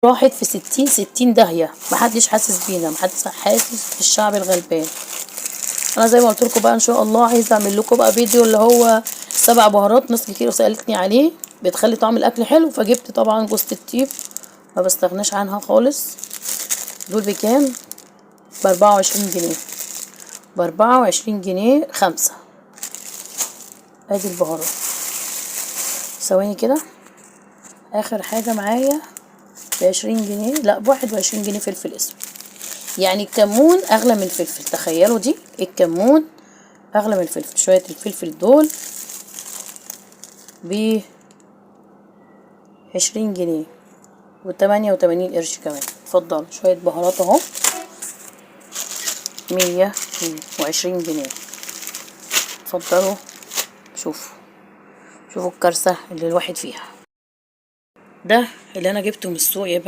راحت في 60 داهية، محدش حاسس بينا، محدش حاسس بالشعب الغلبان. انا زي ما قلت لكم بقى ان شاء الله عايزه اعمل لكم بقى فيديو اللي هو 7 بهارات، ناس كتير سالتني عليه بتخلي طعم الاكل حلو، فجبت طبعا جوز الطيب ما بستغناش عنها خالص. دول بكام؟ ب24 جنيه، ب24 جنيه 5. ادي البهارات. ثواني كده، اخر حاجه معايا ب20 جنيه، لا ب21 جنيه فلفل اسود. يعني الكمون اغلى من الفلفل، تخيلوا دي، الكمون اغلى من الفلفل. شويه الفلفل دول ب 20 جنيه و88 قرش كمان. اتفضلوا شويه بهارات اهو، 120 جنيه. اتفضلوا شوفوا الكارثه اللي الواحد فيها. ده اللي انا جبته من السوق يا بنات.